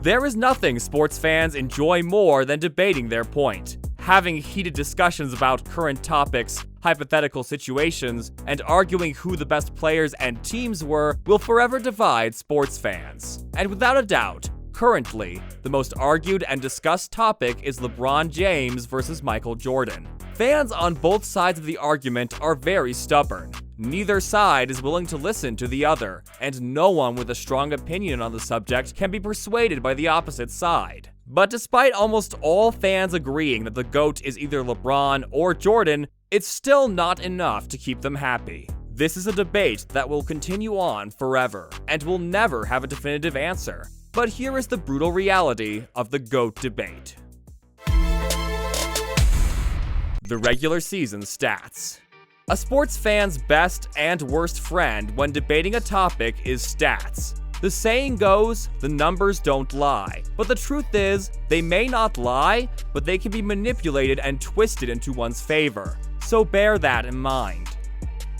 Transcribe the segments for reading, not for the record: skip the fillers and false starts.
There is nothing sports fans enjoy more than debating their point. Having heated discussions about current topics, hypothetical situations, and arguing who the best players and teams were will forever divide sports fans. And without a doubt, currently, the most argued and discussed topic is LeBron James versus Michael Jordan. Fans on both sides of the argument are very stubborn. Neither side is willing to listen to the other, and no one with a strong opinion on the subject can be persuaded by the opposite side. But despite almost all fans agreeing that the GOAT is either LeBron or Jordan, it's still not enough to keep them happy. This is a debate that will continue on forever, and will never have a definitive answer. But here is the brutal reality of the GOAT debate. The regular season stats. A sports fan's best and worst friend when debating a topic is stats. The saying goes, the numbers don't lie. But the truth is, they may not lie, but they can be manipulated and twisted into one's favor. So bear that in mind.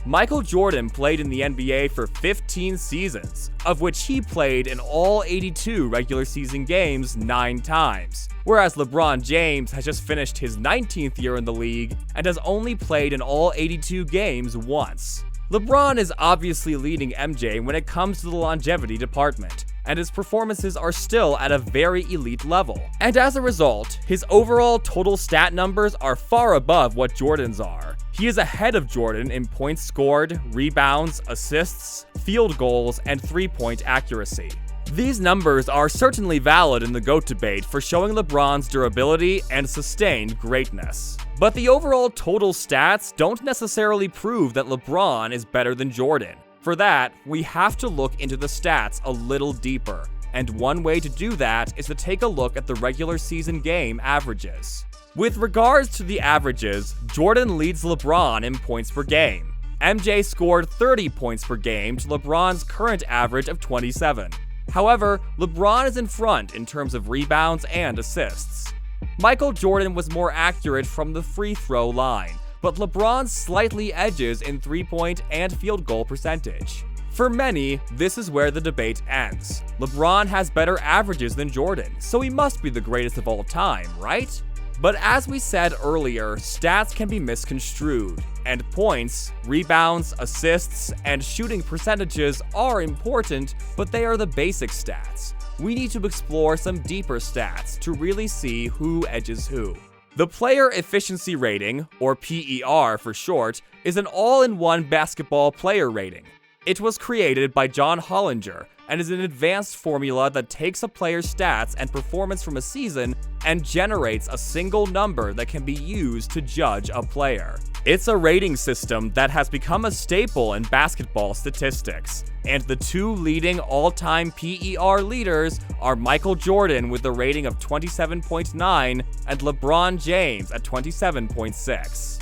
Michael Jordan played in the NBA for 15 seasons, of which he played in all 82 regular season games 9 times, whereas LeBron James has just finished his 19th year in the league and has only played in all 82 games once. LeBron is obviously leading MJ when it comes to the longevity department, and his performances are still at a very elite level. And as a result, his overall total stat numbers are far above what Jordan's are. He is ahead of Jordan in points scored, rebounds, assists, field goals, and three-point accuracy. These numbers are certainly valid in the GOAT debate for showing LeBron's durability and sustained greatness. But the overall total stats don't necessarily prove that LeBron is better than Jordan. For that, we have to look into the stats a little deeper, and one way to do that is to take a look at the regular season game averages. With regards to the averages, Jordan leads LeBron in points per game. MJ scored 30 points per game to LeBron's current average of 27. However, LeBron is in front in terms of rebounds and assists. Michael Jordan was more accurate from the free throw line, but LeBron slightly edges in three-point and field goal percentage. For many, this is where the debate ends. LeBron has better averages than Jordan, so he must be the greatest of all time, right? But as we said earlier, stats can be misconstrued, and points, rebounds, assists, and shooting percentages are important, but they are the basic stats. We need to explore some deeper stats to really see who edges who. The Player Efficiency Rating, or PER for short, is an all-in-one basketball player rating. It was created by John Hollinger and is an advanced formula that takes a player's stats and performance from a season and generates a single number that can be used to judge a player. It's a rating system that has become a staple in basketball statistics, and the two leading all-time PER leaders are Michael Jordan with a rating of 27.9 and LeBron James at 27.6.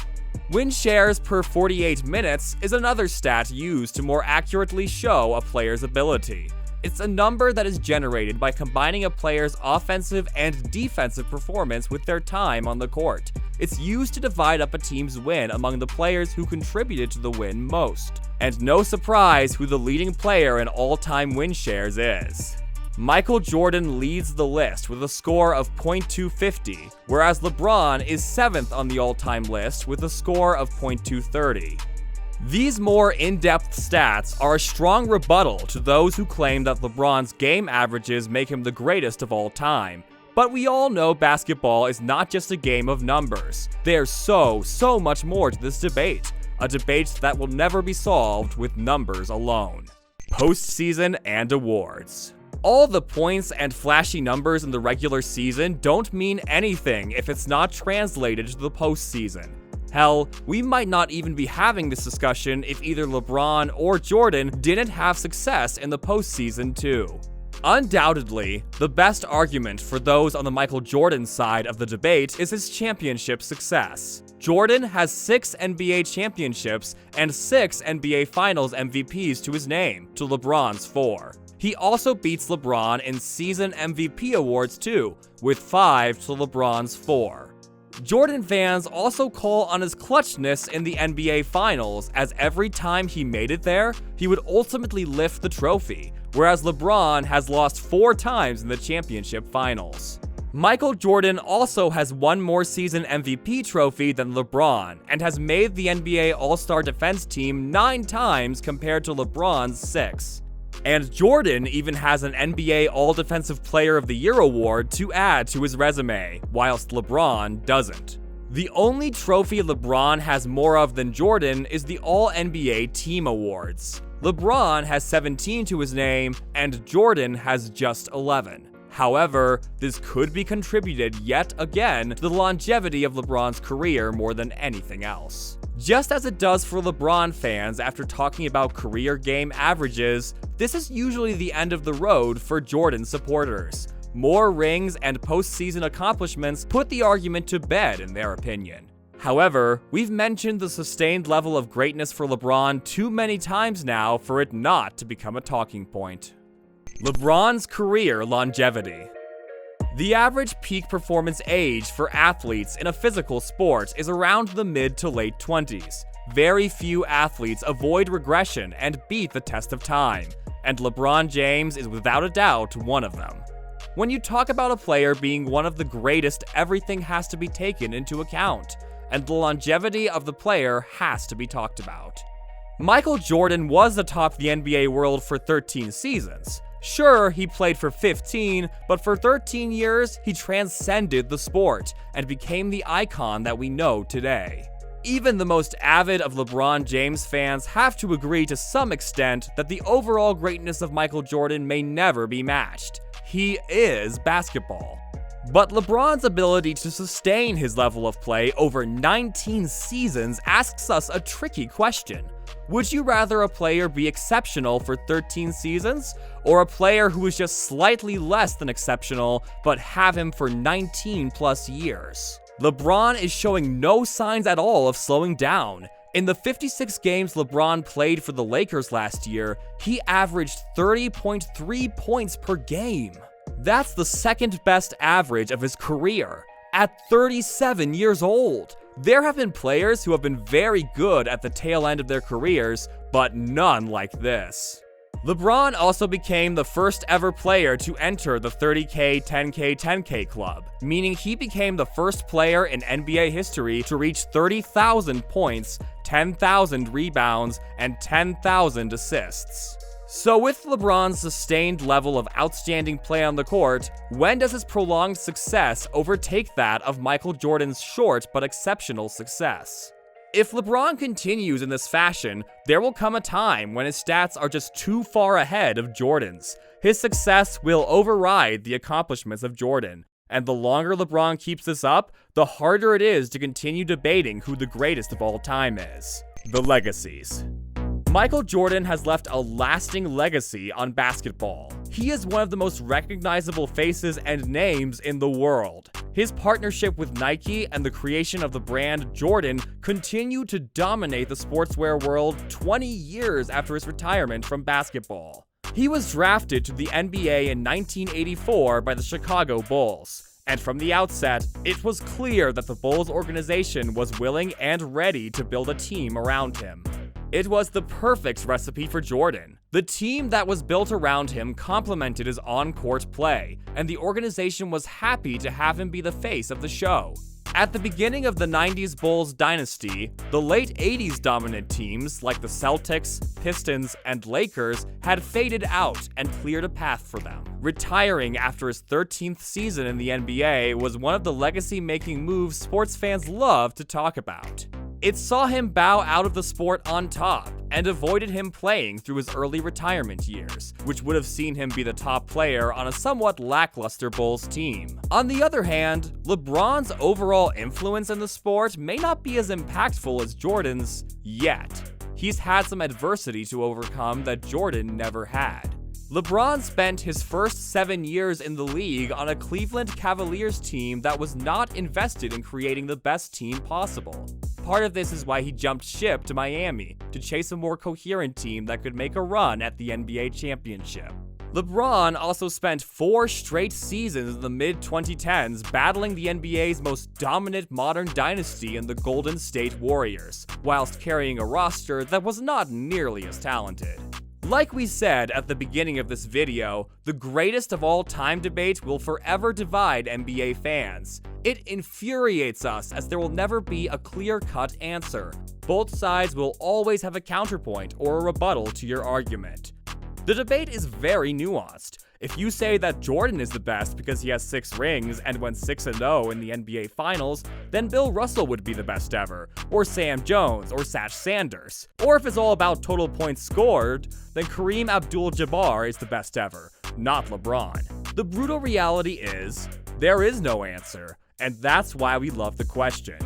Win shares per 48 minutes is another stat used to more accurately show a player's ability. It's a number that is generated by combining a player's offensive and defensive performance with their time on the court. It's used to divide up a team's win among the players who contributed to the win most. And no surprise who the leading player in all-time win shares is. Michael Jordan leads the list with a score of .250, whereas LeBron is 7th on the all-time list with a score of .230. These more in-depth stats are a strong rebuttal to those who claim that LeBron's game averages make him the greatest of all time. But we all know basketball is not just a game of numbers. There's so much more to this debate. A debate that will never be solved with numbers alone. Postseason and awards. All the points and flashy numbers in the regular season don't mean anything if it's not translated to the postseason. Hell, we might not even be having this discussion if either LeBron or Jordan didn't have success in the postseason too. Undoubtedly, the best argument for those on the Michael Jordan side of the debate is his championship success. Jordan has 6 NBA championships and 6 NBA Finals MVPs to his name, to LeBron's 4. He also beats LeBron in season MVP awards too, with 5 to LeBron's 4. Jordan fans also call on his clutchness in the NBA Finals, as every time he made it there, he would ultimately lift the trophy, whereas LeBron has lost 4 times in the championship finals. Michael Jordan also has one more season MVP trophy than LeBron and has made the NBA All-Star Defense Team 9 times compared to LeBron's 6. And Jordan even has an NBA All-Defensive Player of the Year award to add to his resume, whilst LeBron doesn't. The only trophy LeBron has more of than Jordan is the All-NBA Team Awards. LeBron has 17 to his name, and Jordan has just 11. However, this could be contributed yet again to the longevity of LeBron's career more than anything else. Just as it does for LeBron fans after talking about career game averages, this is usually the end of the road for Jordan supporters. More rings and postseason accomplishments put the argument to bed in their opinion. However, we've mentioned the sustained level of greatness for LeBron too many times now for it not to become a talking point. LeBron's career longevity. The average peak performance age for athletes in a physical sport is around the mid to late 20s. Very few athletes avoid regression and beat the test of time, and LeBron James is without a doubt one of them. When you talk about a player being one of the greatest, everything has to be taken into account, and the longevity of the player has to be talked about. Michael Jordan was atop the NBA world for 13 seasons. Sure, he played for 15, but for 13 years, he transcended the sport and became the icon that we know today. Even the most avid of LeBron James fans have to agree to some extent that the overall greatness of Michael Jordan may never be matched. He is basketball. But LeBron's ability to sustain his level of play over 19 seasons asks us a tricky question. Would you rather a player be exceptional for 13 seasons, or a player who is just slightly less than exceptional but have him for 19 plus years? LeBron is showing no signs at all of slowing down. In the 56 games LeBron played for the Lakers last year, he averaged 30.3 points per game. That's the second best average of his career, at 37 years old. There have been players who have been very good at the tail end of their careers, but none like this. LeBron also became the first ever player to enter the 30K, 10K, 10K club, meaning he became the first player in NBA history to reach 30,000 points, 10,000 rebounds, and 10,000 assists. So with LeBron's sustained level of outstanding play on the court, when does his prolonged success overtake that of Michael Jordan's short but exceptional success? If LeBron continues in this fashion, there will come a time when his stats are just too far ahead of Jordan's. His success will override the accomplishments of Jordan, and the longer LeBron keeps this up, the harder it is to continue debating who the greatest of all time is. The legacies. Michael Jordan has left a lasting legacy on basketball. He is one of the most recognizable faces and names in the world. His partnership with Nike and the creation of the brand Jordan continue to dominate the sportswear world 20 years after his retirement from basketball. He was drafted to the NBA in 1984 by the Chicago Bulls. And from the outset, it was clear that the Bulls organization was willing and ready to build a team around him. It was the perfect recipe for Jordan. The team that was built around him complemented his on-court play, and the organization was happy to have him be the face of the show. At the beginning of the 90s Bulls dynasty, the late 80s dominant teams like the Celtics, Pistons, and Lakers had faded out and cleared a path for them. Retiring after his 13th season in the NBA was one of the legacy-making moves sports fans love to talk about. It saw him bow out of the sport on top and avoided him playing through his early retirement years, which would have seen him be the top player on a somewhat lackluster Bulls team. On the other hand, LeBron's overall influence in the sport may not be as impactful as Jordan's yet. He's had some adversity to overcome that Jordan never had. LeBron spent his first 7 years in the league on a Cleveland Cavaliers team that was not invested in creating the best team possible. Part of this is why he jumped ship to Miami, to chase a more coherent team that could make a run at the NBA championship. LeBron also spent 4 straight seasons in the mid-2010s battling the NBA's most dominant modern dynasty in the Golden State Warriors, whilst carrying a roster that was not nearly as talented. Like we said at the beginning of this video, the greatest of all time debate will forever divide NBA fans. It infuriates us as there will never be a clear-cut answer. Both sides will always have a counterpoint or a rebuttal to your argument. The debate is very nuanced. If you say that Jordan is the best because he has 6 rings and went 6-0 in the NBA Finals, then Bill Russell would be the best ever, or Sam Jones, or Satch Sanders. Or if it's all about total points scored, then Kareem Abdul-Jabbar is the best ever, not LeBron. The brutal reality is, there is no answer, and that's why we love the question.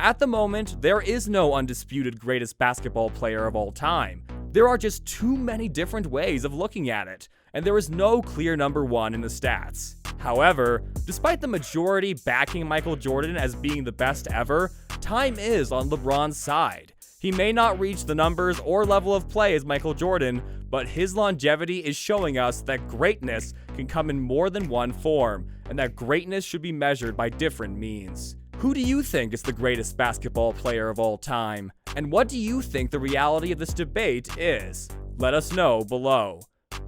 At the moment, there is no undisputed greatest basketball player of all time. There are just too many different ways of looking at it, and there is no clear number one in the stats. However, despite the majority backing Michael Jordan as being the best ever, time is on LeBron's side. He may not reach the numbers or level of play as Michael Jordan, but his longevity is showing us that greatness can come in more than one form, and that greatness should be measured by different means. Who do you think is the greatest basketball player of all time? And what do you think the reality of this debate is? Let us know below.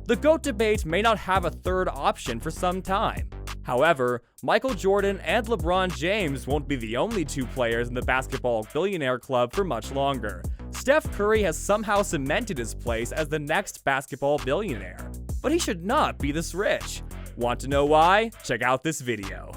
The GOAT debate may not have a third option for some time. However, Michael Jordan and LeBron James won't be the only 2 players in the basketball billionaire club for much longer. Steph Curry has somehow cemented his place as the next basketball billionaire. But he should not be this rich. Want to know why? Check out this video.